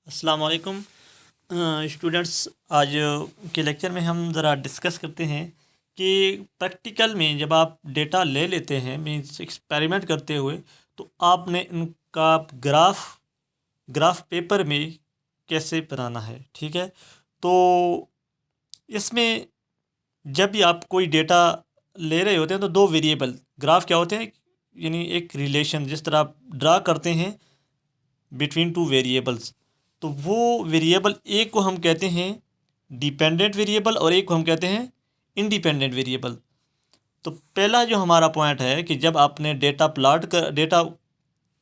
अस्सलाम वालेकुम स्टूडेंट्स। आज के लेक्चर में हम ज़रा डिस्कस करते हैं कि प्रैक्टिकल में जब आप डेटा ले लेते हैं मीन्स एक्सपेरिमेंट करते हुए तो आपने इनका ग्राफ पेपर में कैसे बनाना है। ठीक है, तो इसमें जब भी आप कोई डेटा ले रहे होते हैं तो दो वेरिएबल ग्राफ क्या होते हैं, यानी एक रिलेशन जिस तरह आप ड्रा करते हैं बिटवीन टू वेरिएबल्स, तो वो वेरिएबल एक को हम कहते हैं डिपेंडेंट वेरिएबल और एक को हम कहते हैं इंडिपेंडेंट वेरिएबल। तो पहला जो हमारा पॉइंट है कि जब आपने डेटा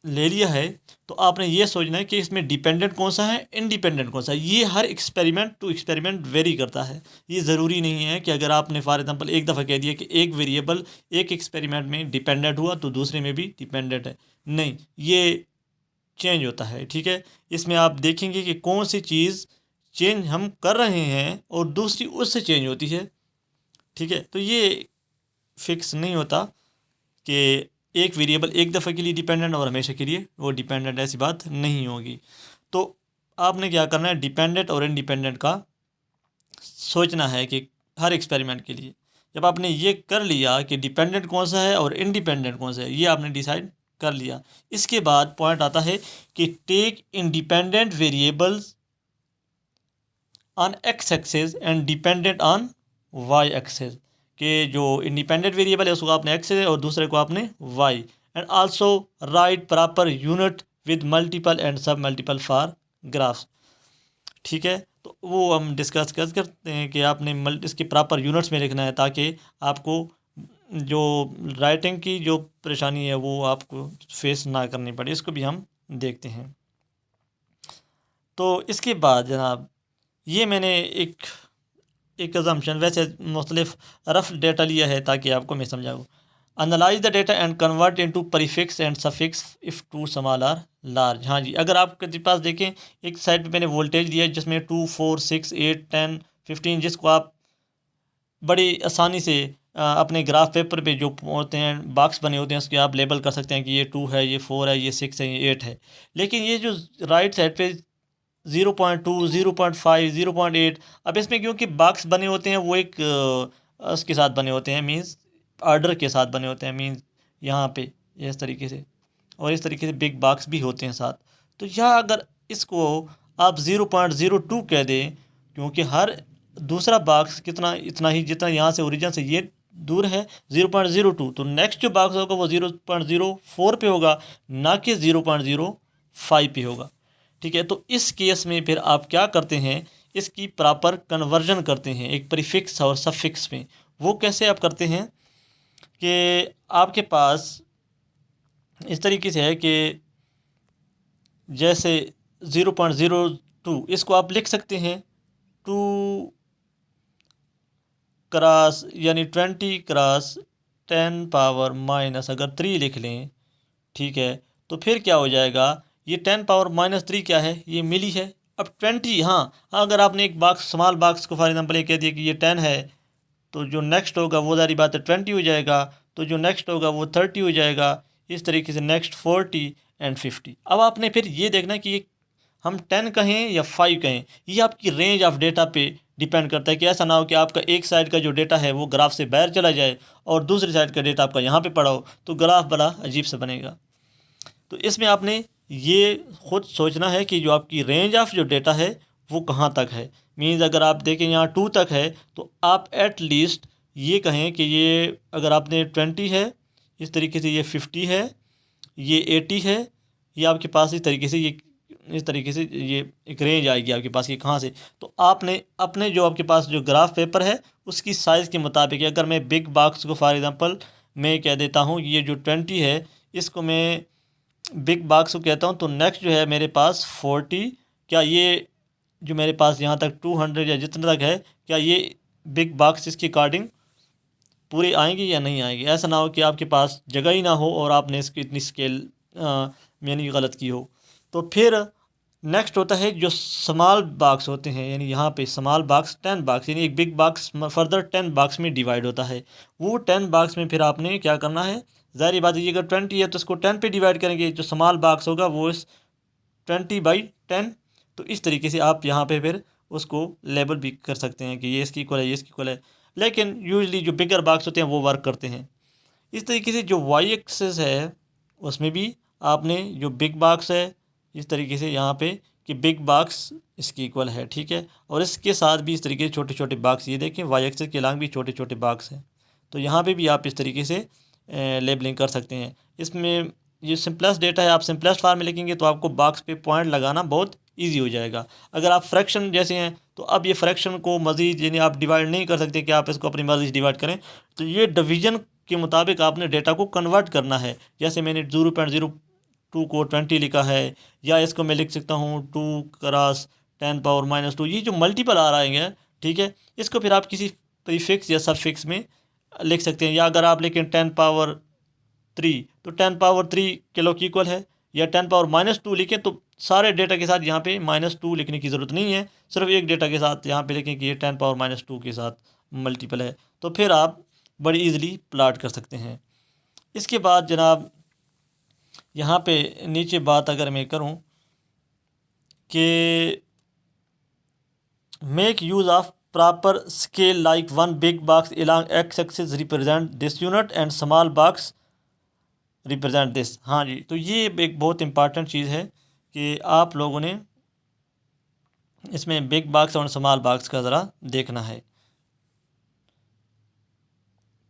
ले लिया है तो आपने ये सोचना है कि इसमें डिपेंडेंट कौन सा है, इंडिपेंडेंट कौन सा है। ये हर एक्सपेरिमेंट टू एक्सपेरिमेंट वेरी करता है। ये ज़रूरी नहीं है कि अगर आपने फॉर एग्जांपल एक दफ़ा कह दिया कि एक वेरिएबल एक एक्सपेरिमेंट में डिपेंडेंट हुआ तो दूसरे में भी डिपेंडेंट है, नहीं, ये चेंज होता है। ठीक है, इसमें आप देखेंगे कि कौन सी चीज़ चेंज हम कर रहे हैं और दूसरी उससे चेंज होती है। ठीक है, तो ये फिक्स नहीं होता कि एक वेरिएबल एक दफ़े के लिए डिपेंडेंट और हमेशा के लिए वो डिपेंडेंट, ऐसी बात नहीं होगी। तो आपने क्या करना है, डिपेंडेंट और इंडिपेंडेंट का सोचना है कि हर एक्सपेरिमेंट के लिए जब आपने ये कर लिया कि डिपेंडेंट कौन सा है और इंडिपेंडेंट कौन सा है, ये आपने डिसाइड कर लिया। इसके बाद पॉइंट आता है कि take independent variables on X axis and dependent on Y axis, के जो इंडिपेंडेंट वेरिएबल है उसको आपने एक्स और दूसरे को आपने Y, and also write proper unit with multiple and sub multiple for graphs. ठीक है, तो वो हम डिस्कस करते हैं कि आपने इसके प्रॉपर यूनिट्स में लिखना है ताकि आपको जो राइटिंग की जो परेशानी है वो आपको फेस ना करनी पड़े। इसको भी हम देखते हैं। तो इसके बाद जनाब ये मैंने एक अजम्पशन, वैसे मुख्तलिफ रफ डेटा लिया है ताकि आपको मैं समझाऊँ। Analyse the data and convert into prefix and suffix if too small or large. हाँ जी, अगर आपके पास देखें एक साइड पे मैंने वोल्टेज दिया है जिसमें 2, 4, 6, 8, 10, 15, जिसको आप बड़ी आसानी से अपने ग्राफ पेपर पे जो होते हैं बॉक्स बने होते हैं उसके आप लेबल कर सकते हैं कि ये 2 है, ये 4 है, ये 6 है, ये 8 है। लेकिन ये जो राइट साइड पे 0.2, 0.5, 0.8, अब इसमें क्योंकि बॉक्स बने होते हैं वो एक उसके साथ बने होते हैं, मीन्स आर्डर के साथ बने होते हैं, मीन्स यहाँ पे इस तरीके से, और इस तरीके से बिग बॉक्स भी होते हैं साथ। तो यहाँ अगर इसको आप 0.02 कह दें, क्योंकि हर दूसरा बॉक्स कितना इतना ही जितना यहाँ से ओरिजिन से ये दूर है 0.02, तो नेक्स्ट जो बॉक्स होगा वो 0.04 पे होगा, ना कि 0.05 पे होगा। ठीक है, तो इस केस में फिर आप क्या करते हैं, इसकी प्रॉपर कन्वर्जन करते हैं एक प्रीफिक्स और सफिक्स में। वो कैसे आप करते हैं कि आपके पास इस तरीके से है कि जैसे 0.02 इसको आप लिख सकते हैं 2 क्रॉस यानी 20 क्रॉस 10 पावर माइनस अगर 3 लिख लें। ठीक है, तो फिर क्या हो जाएगा, ये 10 पावर माइनस 3 क्या है, ये मिली है। अब 20, हाँ अगर आपने एक बॉक्स स्मॉल बॉक्स को फॉर एग्जांपल ये कह दिया कि ये 10 है, तो जो नेक्स्ट होगा वो सारी बात है 20 हो जाएगा, तो जो नेक्स्ट होगा वो 30 हो जाएगा, इस तरीके से नेक्स्ट 40 एंड 50। अब आपने फिर ये देखना कि ये हम 10 कहें या 5 कहें, ये आपकी रेंज ऑफ डेटा पे डिपेंड करता है कि ऐसा ना हो कि आपका एक साइड का जो डेटा है वो ग्राफ से बाहर चला जाए और दूसरी साइड का डेटा आपका यहाँ पे पड़ा हो, तो ग्राफ बड़ा अजीब सा बनेगा। तो इसमें आपने ये खुद सोचना है कि जो आपकी रेंज ऑफ जो डेटा है वो कहाँ तक है। मीन्स अगर आप देखें यहाँ 2 तक है तो आप एट लीस्ट ये कहें कि ये अगर आपने 20 है, इस तरीके से ये 50 है, ये 80 है, ये आपके पास इस तरीके से ये एक रेंज आएगी आपके पास कि कहाँ से। तो आपने अपने जो आपके पास जो ग्राफ पेपर है उसकी साइज़ के मुताबिक, अगर मैं बिग बॉक्स को फॉर एग्ज़ाम्पल मैं कह देता हूँ ये जो 20 है इसको मैं बिग बॉक्स को कहता हूँ, तो नेक्स्ट जो है मेरे पास 40, क्या ये जो मेरे पास यहाँ तक 200 या जितना तक है, क्या ये बिग बॉक्स इसके अकॉर्डिंग पूरी आएंगी या नहीं आएंगी। ऐसा ना हो कि आपके पास जगह ही ना हो और आपने इसकी इतनी स्केल यानी गलत की हो। तो फिर नेक्स्ट होता है जो स्मॉल बॉक्स होते हैं, यानी यहाँ पे स्मॉल बॉक्स 10 बॉक्स, यानी एक बिग बॉक्स फर्दर 10 बॉक्स में डिवाइड होता है। वो 10 बॉक्स में फिर आपने क्या करना है, ज़ाहिर बात है ये अगर 20 है तो इसको 10 पे डिवाइड करेंगे, जो स्मॉल बॉक्स होगा वो इस 20/10 तो इस तरीके से आप यहाँ पे फिर उसको लेबल भी कर सकते हैं कि ये इसकी इक्वल है, ये इसकी इक्वल है। लेकिन यूजली जो बिगर बॉक्स होते हैं वो वर्क करते हैं। इस तरीके से जो वाई एक्सेस है उसमें भी आपने जो बिग बॉक्स है इस तरीके से यहाँ पे कि बिग बॉक्स इसकी इक्वल है, ठीक है। और इसके साथ भी इस तरीके से छोटे छोटे बॉक्स, ये देखें वाई एक्सेस के अलॉन्ग भी छोटे छोटे बॉक्स हैं। तो यहाँ पे भी आप इस तरीके से लेबलिंग कर सकते हैं। इसमें ये सिंपलेस्ट डेटा है, आप सिंपलेस्ट फॉर्म में लिखेंगे तो आपको बॉक्स पे पॉइंट लगाना बहुत ईजी हो जाएगा। अगर आप फ्रैक्शन जैसे हैं तो अब ये फ्रैक्शन को मज़ीद यानी आप डिवाइड नहीं कर सकते कि आप इसको अपनी मर्ज़ी से डिवाइड करें, तो ये डिवीज़न के मुताबिक आपने डेटा को कन्वर्ट करना है। जैसे मैंने 0.02 को 20 लिखा है, या इसको मैं लिख सकता हूँ 2 क्रॉस 10⁻⁻2, ये जो मल्टीपल आ रहे हैं, ठीक है, इसको फिर आप किसी प्रीफिक्स या सफिक्स में लिख सकते हैं। या अगर आप लिखें 10⁻3 तो 10⁻3 किलो की इक्वल है, या 10⁻2 लिखें तो सारे डेटा के साथ यहाँ पे -2 लिखने की ज़रूरत नहीं है, सिर्फ एक डेटा के साथ यहाँ पे लिखें कि ये 10⁻2 के साथ मल्टीपल है, तो फिर आप बड़ी इजीली प्लाट कर सकते हैं। इसके बाद जनाब यहाँ पे नीचे बात अगर मैं करूँ कि make use of proper scale like one big box along x axis represent this unit and small box represent this. हाँ जी, तो ये एक बहुत इंपॉर्टेंट चीज़ है कि आप लोगों ने इसमें बिग बॉक्स और स्मॉल बॉक्स का ज़रा देखना है।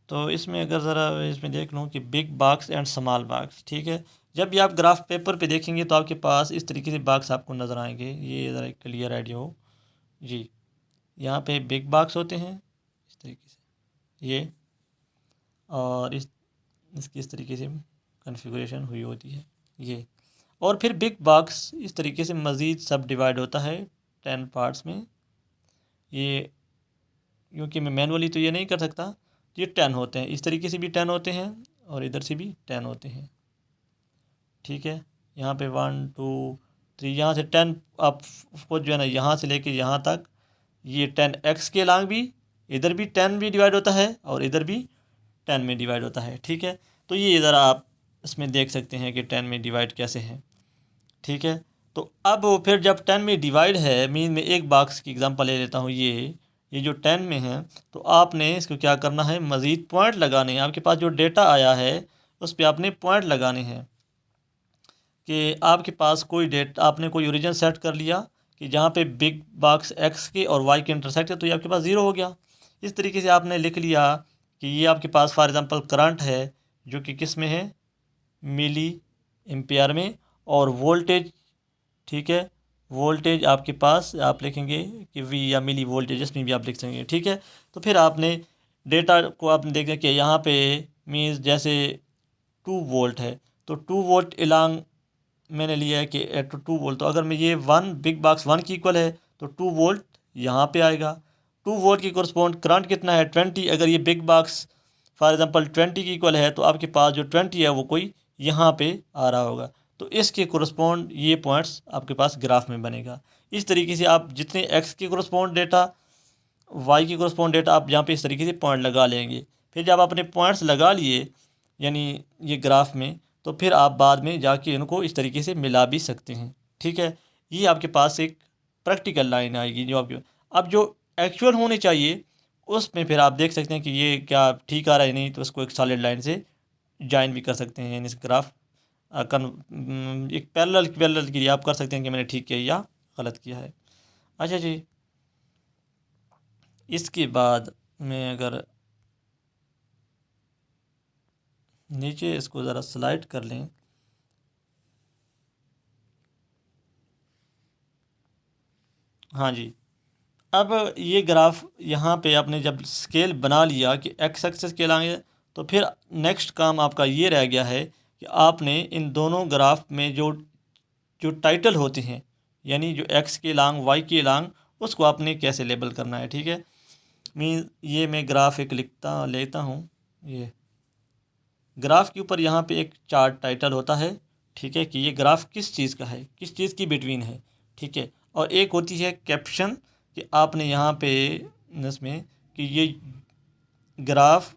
तो इसमें अगर ज़रा इसमें देख लूँ कि big box and small box, ठीक है, जब भी आप ग्राफ पेपर पे देखेंगे तो आपके पास इस तरीके से बॉक्स आपको नज़र आएंगे। ये ज़रा क्लियर आइडिया हो जी। यहाँ पे बिग बॉक्स होते हैं इस तरीके से ये, और इसकी इस तरीके से कॉन्फ़िगरेशन हुई होती है ये, और फिर बिग बॉक्स इस तरीके से मज़ीद सब डिवाइड होता है 10 पार्ट्स में। ये क्योंकि मैं मैनुअली तो ये नहीं कर सकता, ये 10 होते हैं, इस तरीके से भी 10 होते हैं और इधर से भी 10 होते हैं, ठीक है। यहाँ पे 1 2 3 यहाँ से 10 आपको जो है ना यहाँ से लेके यहाँ तक ये 10x के अलॉन्ग भी इधर भी 10 भी डिवाइड होता है और इधर भी 10 में डिवाइड होता है, ठीक है। तो ये ज़रा आप इसमें देख सकते हैं कि 10 में डिवाइड कैसे है, ठीक है। तो अब फिर जब 10 में डिवाइड है, मीन में एक बॉक्स की एग्जांपल ले लेता हूँ, ये जो 10 में है, तो आपने इसको क्या करना है, मज़ीद पॉइंट लगाने हैं। आपके पास जो डेटा आया है उस पर आपने पॉइंट लगाने हैं कि आपके पास कोई आपने कोई ओरिजिन सेट कर लिया कि जहाँ पे बिग बॉक्स एक्स के और वाई के इंटरसेक्ट है, तो ये आपके पास 0 हो गया। इस तरीके से आपने लिख लिया कि ये आपके पास फॉर एग्ज़ाम्पल करंट है जो कि किस में है, मिली एम्पियर में, और वोल्टेज, ठीक है, वोल्टेज आपके पास आप लिखेंगे कि वी या मिली वोल्टेज, इसमें भी आप लिख सकेंगे, ठीक है। तो फिर आपने डेटा को आपने देखा कि यहाँ पे मीन्स जैसे 2 वोल्ट है, तो 2 वोल्ट अलॉन्ग मैंने लिया है कि एट 2 वोल्ट, तो अगर मैं ये 1 बिग बॉक्स 1 की इक्वल है तो 2 वोल्ट यहाँ पे आएगा। 2 वोल्ट की कोरस्पॉन्ड करंट कितना है 20, अगर ये बिग बॉक्स फॉर एग्जांपल 20 की इक्वल है तो आपके पास जो 20 है वो कोई यहाँ पे आ रहा होगा, तो इसके कोरस्पॉन्ड ये पॉइंट्स आपके पास ग्राफ में बनेगा। इस तरीके से आप जितने एक्स के कोरस्पॉन्ड डेटा, वाई के कोरस्पॉन्ड डेटा, आप यहाँ पे इस तरीके से पॉइंट लगा लेंगे। फिर जब आपने पॉइंट्स लगा लिए यानी ये ग्राफ में, तो फिर आप बाद में जाके इनको इस तरीके से मिला भी सकते हैं, ठीक है। ये आपके पास एक प्रैक्टिकल लाइन आएगी जो आपके, अब जो एक्चुअल होनी चाहिए उसमें फिर आप देख सकते हैं कि ये क्या ठीक आ रहा है नहीं, तो उसको एक सॉलिड लाइन से ज्वाइन भी कर सकते हैं, यानी इस ग्राफ एक पैरेलल के लिए आप कर सकते हैं कि मैंने ठीक किया या गलत किया है। अच्छा जी, इसके बाद मैं अगर नीचे इसको ज़रा स्लाइड कर लें, हाँ जी, अब ये ग्राफ यहाँ पे आपने जब स्केल बना लिया कि एक्स एक्सेस के लाएंगे, तो फिर नेक्स्ट काम आपका ये रह गया है कि आपने इन दोनों ग्राफ में जो जो टाइटल होते हैं, यानी जो एक्स के लांग वाई के लांग, उसको आपने कैसे लेबल करना है, ठीक है। मीन ये मैं ग्राफ एक लेता हूँ, ये ग्राफ के ऊपर यहाँ पे एक चार्ट टाइटल होता है, ठीक है, कि ये ग्राफ किस चीज़ का है, किस चीज़ की बिटवीन है, ठीक है। और एक होती है कैप्शन कि आपने यहाँ पे इसमें कि ये ग्राफ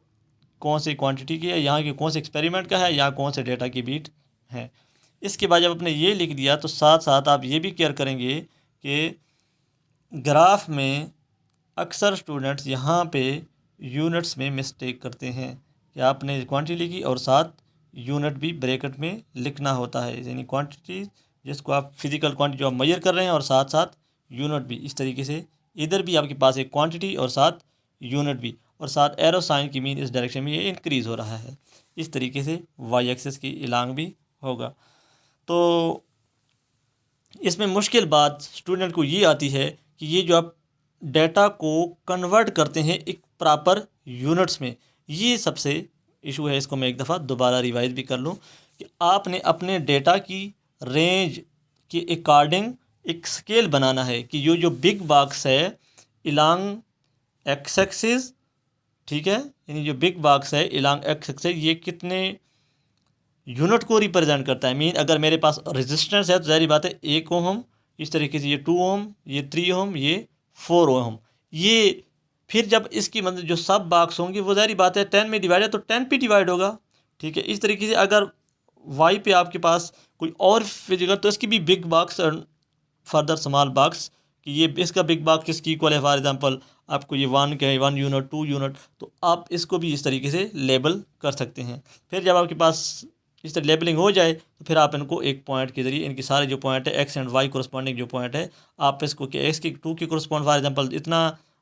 कौन सी क्वांटिटी की है, यहाँ के कौन से एक्सपेरिमेंट का है, या कौन से डेटा की बीट है। इसके बाद जब आपने ये लिख दिया तो साथ साथ आप ये भी केयर करेंगे कि ग्राफ में अक्सर स्टूडेंट्स यहाँ पे यूनिट्स में मिस्टेक करते हैं कि आपने क्वांटिटी लिखी और साथ यूनिट भी ब्रैकेट में लिखना होता है, यानी क्वांटिटी जिसको आप फिजिकल क्वांटिटी जो आप मेजर कर रहे हैं और साथ साथ यूनिट भी। इस तरीके से इधर भी आपके पास एक क्वांटिटी और साथ यूनिट भी, और साथ एरो साइन की मीन इस डायरेक्शन में ये इंक्रीज़ हो रहा है। इस तरीके से वाई एक्सिस की इलांग भी होगा। तो इसमें मुश्किल बात स्टूडेंट को ये आती है कि ये जो आप डेटा को कन्वर्ट करते हैं एक प्रॉपर यूनिट्स में, ये सबसे इशू है। इसको मैं एक दफ़ा दोबारा रिवाइज भी कर लूँ कि आपने अपने डेटा की रेंज के अकॉर्डिंग एक स्केल बनाना है कि जो बिग बॉक्स है इलांग एक्स एक्सिस, ठीक है, यानी जो बिग बॉक्स है इलांग एक्स एक्सिस ये कितने यूनिट को रिप्रेजेंट करता है। मीन अगर मेरे पास रेजिस्टेंस है तो ज़ाहिर बात है 1 ओम, इस तरीके से ये 2 ओम, ये 3 ओम, ये 4 ओम। ये फिर जब इसकी मतलब जो सब बॉक्स होंगे वो ज़ाहिर बात है 10 में डिवाइड है तो 10 पे डिवाइड होगा, ठीक है। इस तरीके से अगर वाई पे आपके पास कोई और फिजिकल तो इसकी भी बिग बॉक्स और फर्दर स्मॉल बॉक्स कि ये इसका बिग बॉक्स किसकी इक्वल है। फॉर एग्जांपल आपको ये 1 के 1 यूनिट 2 यूनिट, तो आप इसको भी इस तरीके से लेबल कर सकते हैं। फिर जब आपके पास इस तरह लेबलिंग हो जाए तो फिर आप इनको एक पॉइंट के ज़रिए इनकी सारे जो पॉइंट है एक्स एंड वाई कोरस्पॉन्डिंग जो पॉइंट है आप इसको कि एक्स की 2 की कोरस्पॉन्ड फॉर एग्जांपल इतना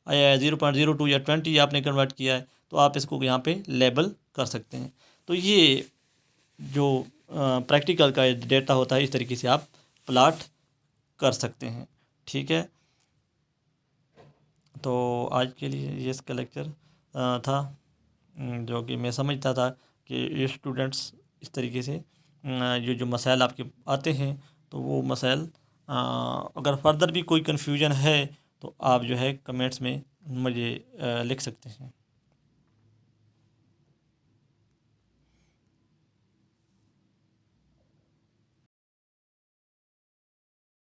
0.02 या 20 आपने कन्वर्ट किया है तो आप इसको यहाँ पे लेबल कर सकते हैं। तो ये जो प्रैक्टिकल का डेटा होता है इस तरीके से आप प्लाट कर सकते हैं, ठीक है। तो आज के लिए ये इसका लेक्चर था जो कि मैं समझता था कि ये स्टूडेंट्स इस तरीके से जो मसाइल आपके आते हैं तो वो मसाइल अगर फर्दर भी कोई कन्फ्यूजन है तो आप जो है कमेंट्स में मुझे लिख सकते हैं।